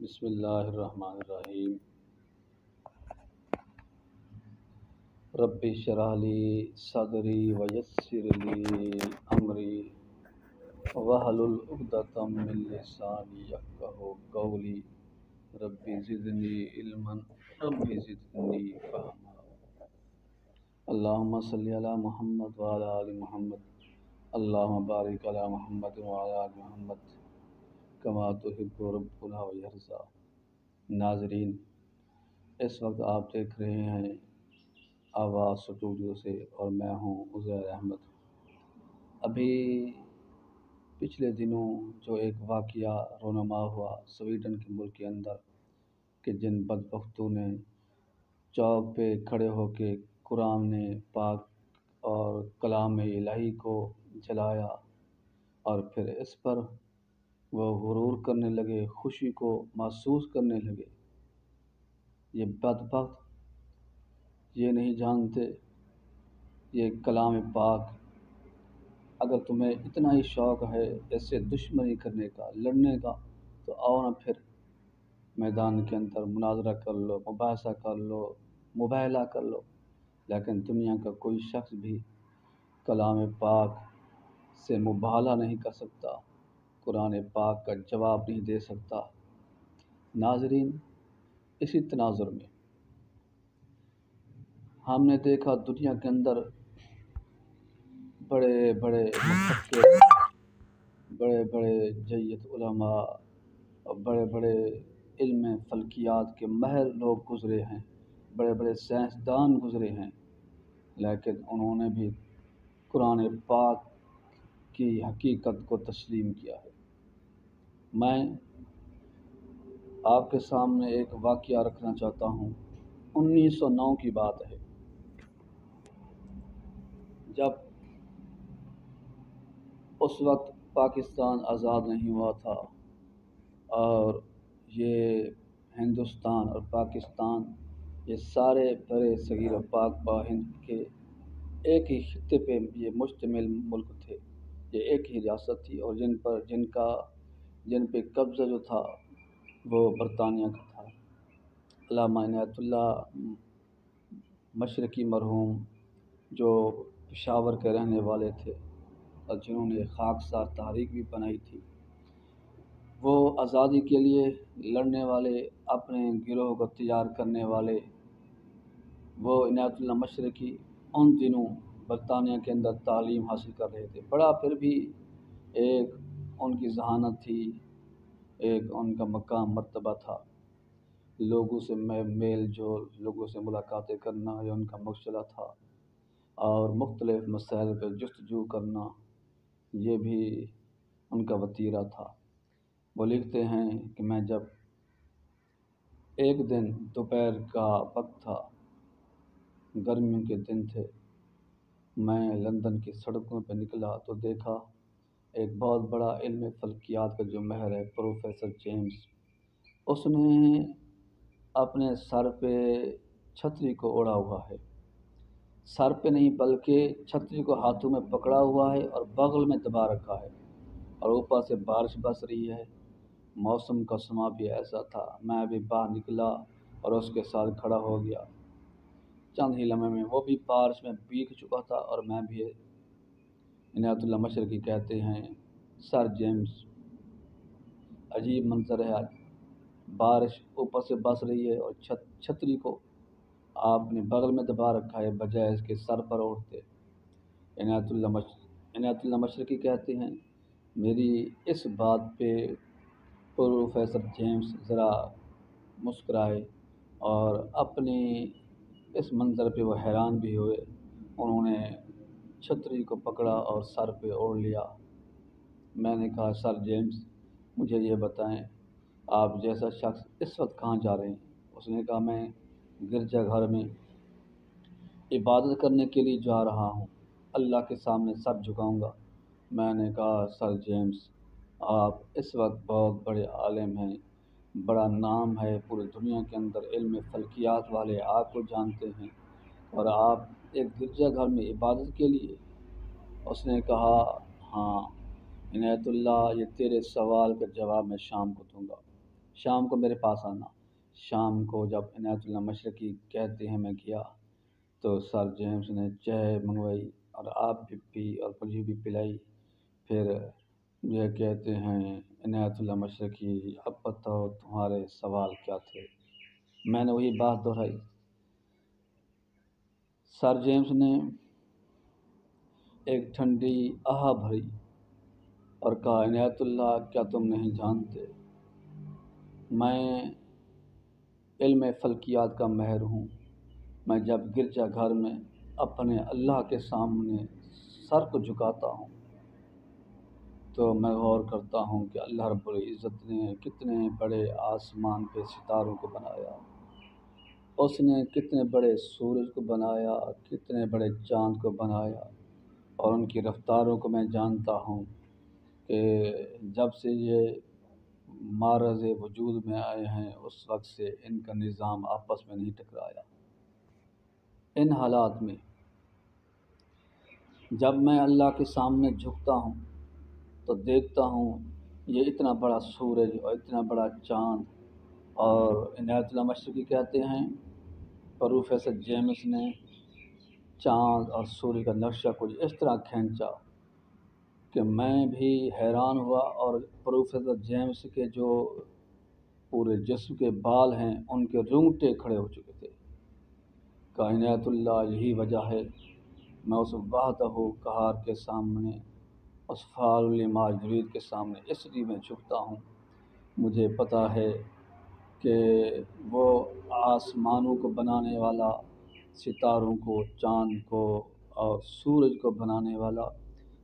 بسم اللہ الرحمن الرحیم۔ رب اشرح لی صدری ویسر لی امری واحلل عقدۃ من لسانی یفقہوا قولی۔ رب زدنی علما رب زدنی فہما۔ اللہم صلی علی محمد وعلی آل محمد۔ اللہم بارک علی محمد وعلی آل محمد کما تحب ربنا ویرضا۔ ناظرین، اس وقت آپ دیکھ رہے ہیں آواز اسٹوڈیو سے اور میں ہوں عزیر احمد۔ ابھی پچھلے دنوں جو ایک واقعہ رونما ہوا سویڈن کے ملک کے اندر کہ جن بدبختوں نے چوک پہ کھڑے ہو کے قرآن پاک اور کلام الہی کو جلایا اور پھر اس پر وہ غرور کرنے لگے، خوشی کو محسوس کرنے لگے۔ یہ بدبخت یہ نہیں جانتے یہ کلام پاک، اگر تمہیں اتنا ہی شوق ہے اس سے دشمنی کرنے کا، لڑنے کا، تو آؤ نا پھر میدان کے اندر مناظرہ کر لو، مباحثہ کر لو، مباہلہ کر لو۔ لیکن دنیا کا کوئی شخص بھی کلام پاک سے مباہلہ نہیں کر سکتا، قرآن پاک کا جواب نہیں دے سکتا۔ ناظرین، اسی تناظر میں ہم نے دیکھا دنیا کے اندر بڑے بڑے مفکر، بڑے بڑے جید علماء اور بڑے بڑے علم فلکیات کے ماہر لوگ گزرے ہیں، بڑے بڑے سائنسدان گزرے ہیں، لیکن انہوں نے بھی قرآن پاک کی حقیقت کو تسلیم کیا ہے۔ میں آپ کے سامنے ایک واقعہ رکھنا چاہتا ہوں۔ 1909 کی بات ہے، جب اس وقت پاکستان آزاد نہیں ہوا تھا اور یہ ہندوستان اور پاکستان یہ سارے بڑے صغیر و پاک با ہند کے ایک ہی خطے پہ یہ مشتمل ملک تھے، یہ ایک ہی ریاست تھی، اور جن پہ قبضہ جو تھا وہ برطانیہ کا تھا۔ علامہ عنایت اللہ مشرقی مرحوم جو پشاور کے رہنے والے تھے اور جنہوں نے خاکسار تحریک بھی بنائی تھی، وہ آزادی کے لیے لڑنے والے، اپنے گروہ کو تیار کرنے والے، وہ عنایت اللہ مشرقی ان دنوں برطانیہ کے اندر تعلیم حاصل کر رہے تھے۔ بڑا پھر بھی ایک ان کی ذہانت تھی، ایک ان کا مقام مرتبہ تھا، لوگوں سے میل جول، لوگوں سے ملاقاتیں کرنا یہ ان کا مشغلہ تھا، اور مختلف مسائل پہ جستجو کرنا یہ بھی ان کا وتیرہ تھا۔ وہ لکھتے ہیں کہ میں جب ایک دن دوپہر کا وقت تھا، گرمیوں کے دن تھے، میں لندن کی سڑکوں پہ نکلا تو دیکھا ایک بہت بڑا علم فلکیات کا جو ماہر ہے پروفیسر جیمز، اس نے اپنے سر پہ چھتری کو اوڑھا ہوا ہے، سر پہ نہیں بلکہ چھتری کو ہاتھوں میں پکڑا ہوا ہے اور بغل میں دبا رکھا ہے، اور اوپر سے بارش برس رہی ہے۔ موسم کا سما بھی ایسا تھا، میں بھی باہر نکلا اور اس کے ساتھ کھڑا ہو گیا۔ چند ہی لمحے میں وہ بھی بارش میں بھیگ چکا تھا اور میں بھی۔ عنایت اللہ مشرقی کہتے ہیں، سر جیمز، عجیب منظر ہے آج، بارش اوپر سے برس رہی ہے اور چھتری کو آپ نے بغل میں دبا رکھا ہے بجائے اس کے سر پر اوڑھتے۔ عنایت اللہ مشرقی کہتے ہیں، میری اس بات پہ پروفیسر جیمز ذرا مسکرائے اور اپنی اس منظر پہ وہ حیران بھی ہوئے۔ انہوں نے چھتری کو پکڑا اور سر پہ اوڑھ لیا۔ میں نے کہا، سر جیمز، مجھے یہ بتائیں آپ جیسا شخص اس وقت کہاں جا رہے ہیں؟ اس نے کہا، میں گرجا گھر میں عبادت کرنے کے لیے جا رہا ہوں، اللہ کے سامنے سر جھکاؤں گا۔ میں نے کہا، سر جیمز، آپ اس وقت بہت بڑے عالم ہیں، بڑا نام ہے پوری دنیا کے اندر، علم فلکیات والے آپ کو جانتے ہیں، اور آپ ایک گرجا گھر میں عبادت کے لیے؟ اس نے کہا، ہاں عنایت اللہ، یہ تیرے سوال کا جواب میں شام کو دوں گا۔ شام کو میرے پاس آنا۔ شام کو جب عنایت اللہ مشرقی کہتے ہیں میں گیا تو سر جیمز نے چائے منگوائی اور آپ بھی پی اور مجھے بھی پلائی۔ پھر یہ کہتے ہیں عنایت اللہ مشرقی اب بتاؤ تمہارے سوال کیا تھے؟ میں نے وہی بات دہرائی۔ سر جیمز نے ایک ٹھنڈی آہ بھری اور کہا عنایت اللہ کیا تم نہیں جانتے میں علم فلکیات کا ماہر ہوں۔ میں جب گرجا گھر میں اپنے اللہ کے سامنے سر کو جھکاتا ہوں تو میں غور کرتا ہوں کہ اللہ رب العزت نے کتنے بڑے آسمان پہ ستاروں کو بنایا، اس نے کتنے بڑے سورج کو بنایا، کتنے بڑے چاند کو بنایا، اور ان کی رفتاروں کو میں جانتا ہوں کہ جب سے یہ معرض وجود میں آئے ہیں اس وقت سے ان کا نظام آپس میں نہیں ٹکرایا۔ ان حالات میں جب میں اللہ کے سامنے جھکتا ہوں تو دیکھتا ہوں یہ اتنا بڑا سورج اور اتنا بڑا چاند، اور عنایت اللہ مشرقی کہتے ہیں پروفیسر جیمس نے چاند اور سورج کا نقشہ کچھ اس طرح کھینچا کہ میں بھی حیران ہوا، اور پروفیسر جیمس کے جو پورے جسم کے بال ہیں ان کے رونگٹے کھڑے ہو چکے تھے۔ کہ عنایت اللہ یہی وجہ ہے میں اس وحدہ قہار کے سامنے، اس فعال لما یرید کے سامنے اس لیے میں جھکتا ہوں۔ مجھے پتہ ہے کہ وہ آسمانوں کو بنانے والا، ستاروں کو، چاند کو اور سورج کو بنانے والا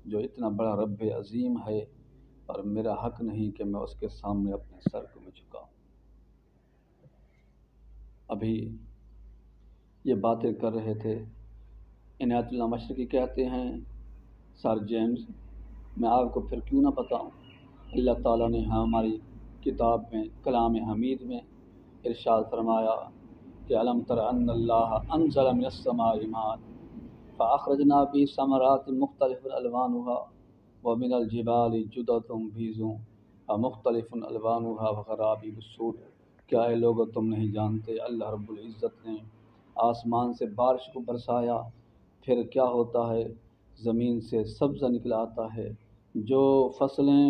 جو اتنا بڑا رب عظیم ہے، اور میرا حق نہیں کہ میں اس کے سامنے اپنے سر کو میں جھکاؤں۔ ابھی یہ باتیں کر رہے تھے، عنایت اللہ مشرقی کہتے ہیں سر جیمز میں آپ کو پھر کیوں نہ بتاؤں، اللہ تعالیٰ نے ہماری کتاب میں کلام حمید میں ارشاد فرمایا کہ الم تر ان اللہ انزل من السماء ماء فاخرجنا به ثمرات مختلف الوانها ومن الجبال جدد بیض مختلف الوانها وغرابیب السود۔ کیا اے لوگو تم نہیں جانتے اللہ رب العزت نے آسمان سے بارش کو برسایا، پھر کیا ہوتا ہے زمین سے سبزہ نکل آتا ہے، جو فصلیں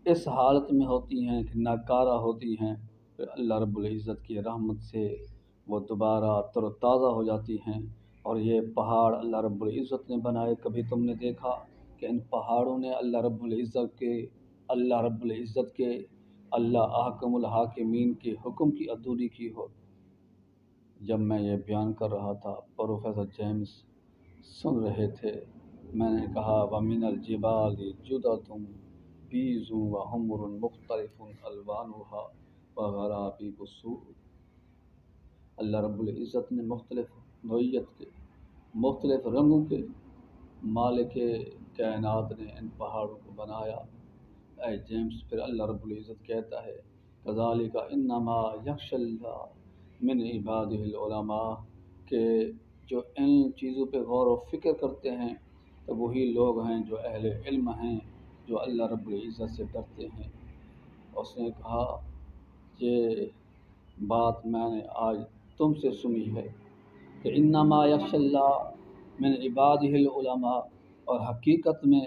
اس حالت میں ہوتی ہیں کہ ناکارہ ہوتی ہیں، پھر اللہ رب العزت کی رحمت سے وہ دوبارہ تر و تازہ ہو جاتی ہیں۔ اور یہ پہاڑ اللہ رب العزت نے بنائے، کبھی تم نے دیکھا کہ ان پہاڑوں نے اللہ رب العزت کے اللہ احکم الحاکمین کے حکم کی عدولی کی ہو؟ جب میں یہ بیان کر رہا تھا پروفیسر جیمز سن رہے تھے۔ میں نے کہا وَمِنَ الْجِبَالِ جُدَدٌ بِیضٌ وَحُمْرٌ مُخْتَلِفٌ أَلْوَانُهَا وَغَرَابِیبُ السُّودُ۔ اللہ رب العزت نے مختلف نوعیت کے، مختلف رنگوں کے مالک کائنات نے ان پہاڑوں کو بنایا۔ اے جیمز پھر اللہ رب العزت کہتا ہے کَذَلِکَ إِنَّمَا یَخْشَى اللَّهَ مِنْ عِبَادِهِ الْعُلَمَاء، کہ جو ان چیزوں پہ غور و فکر کرتے ہیں تو وہی لوگ ہیں جو اہل علم ہیں، جو اللہ رب العزت سے ڈرتے ہیں۔ اس نے کہا یہ بات میں نے آج تم سے سنی ہے کہ انما یخشی اللہ من عبادہ العلماء، اور حقیقت میں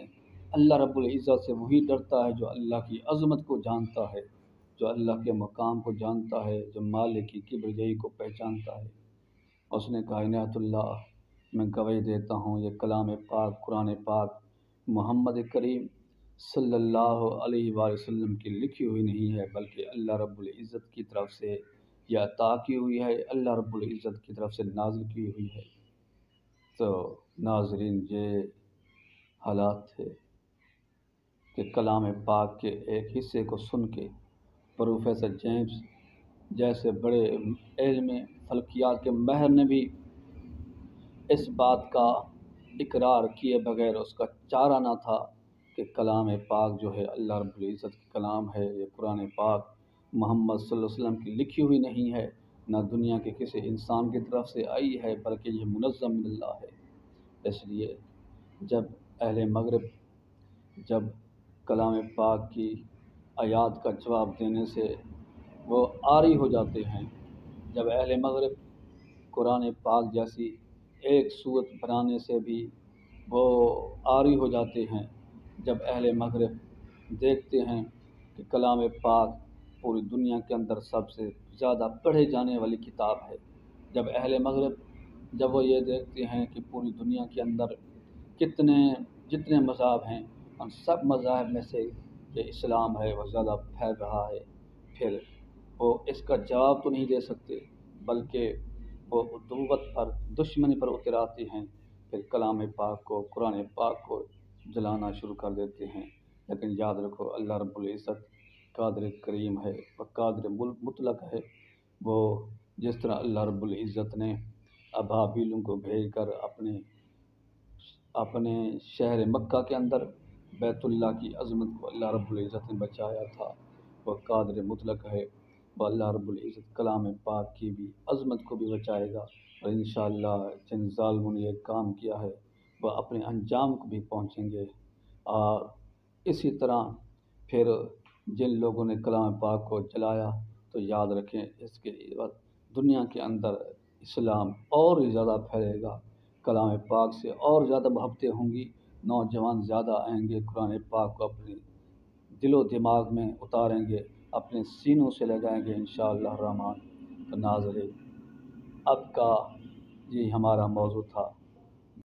اللہ رب العزت سے وہی ڈرتا ہے جو اللہ کی عظمت کو جانتا ہے، جو اللہ کے مقام کو جانتا ہے، جو مالک کی کبریائی کو پہچانتا ہے۔ اس نے کہا عنایت اللہ میں گواہی دیتا ہوں یہ کلام پاک، قرآن پاک محمد کریم صلی اللہ علیہ وآلہ وسلم کی لکھی ہوئی نہیں ہے، بلکہ اللہ رب العزت کی طرف سے یہ عطا کی ہوئی ہے، اللہ رب العزت کی طرف سے نازل کی ہوئی ہے۔ تو ناظرین یہ حالات تھے کہ کلام پاک کے ایک حصے کو سن کے پروفیسر جیمز جیسے بڑے علم فلکیات کے ماہر نے بھی اس بات کا اقرار کیے بغیر اس کا چارہ نہ تھا کہ کلام پاک جو ہے اللہ رب العزت کا کلام ہے، یہ قرآن پاک محمد صلی اللہ علیہ وسلم کی لکھی ہوئی نہیں ہے، نہ دنیا کے کسی انسان کی طرف سے آئی ہے، بلکہ یہ منظم من اللہ ہے۔ اس لیے جب اہل مغرب جب کلام پاک کی آیات کا جواب دینے سے وہ عاری ہو جاتے ہیں۔ جب اہل مغرب قرآن پاک جیسی ایک صورت بنانے سے بھی وہ عاری ہو جاتے ہیں، جب اہل مغرب دیکھتے ہیں کہ کلام پاک پوری دنیا کے اندر سب سے زیادہ پڑھے جانے والی کتاب ہے، جب اہل مغرب جب وہ یہ دیکھتے ہیں کہ پوری دنیا کے اندر جتنے مذاہب ہیں ان سب مذاہب میں سے یہ اسلام ہے وہ زیادہ پھیل رہا ہے، پھر وہ اس کا جواب تو نہیں دے سکتے بلکہ وہ عدوت پر دشمنی پر اتر آتے ہیں، پھر کلام پاک کو قرآن پاک کو جلانا شروع کر دیتے ہیں۔ لیکن یاد رکھو اللہ رب العزت قادر کریم ہے و قادر مطلق ہے۔ وہ جس طرح اللہ رب العزت نے ابابیلوں کو بھیج کر اپنے شہر مکہ کے اندر بیت اللہ کی عظمت کو اللہ رب العزت نے بچایا تھا، وہ قادر مطلق ہے، وہ اللہ رب العزت کلام پاک کی بھی عظمت کو بھی بچائے گا، اور انشاءاللہ جن ظالموں نے یہ کام کیا ہے وہ اپنے انجام کو بھی پہنچیں گے۔ اور اسی طرح پھر جن لوگوں نے کلام پاک کو جلایا تو یاد رکھیں اس کے بعد دنیا کے اندر اسلام اور ہی زیادہ پھیلے گا، کلام پاک سے اور زیادہ محبتیں ہوں گی، نوجوان زیادہ آئیں گے، قرآن پاک کو اپنے دل و دماغ میں اتاریں گے، اپنے سینوں سے لگائیں گے انشاءاللہ الرحمن۔ تو ناظرین اب کا یہ ہمارا موضوع تھا۔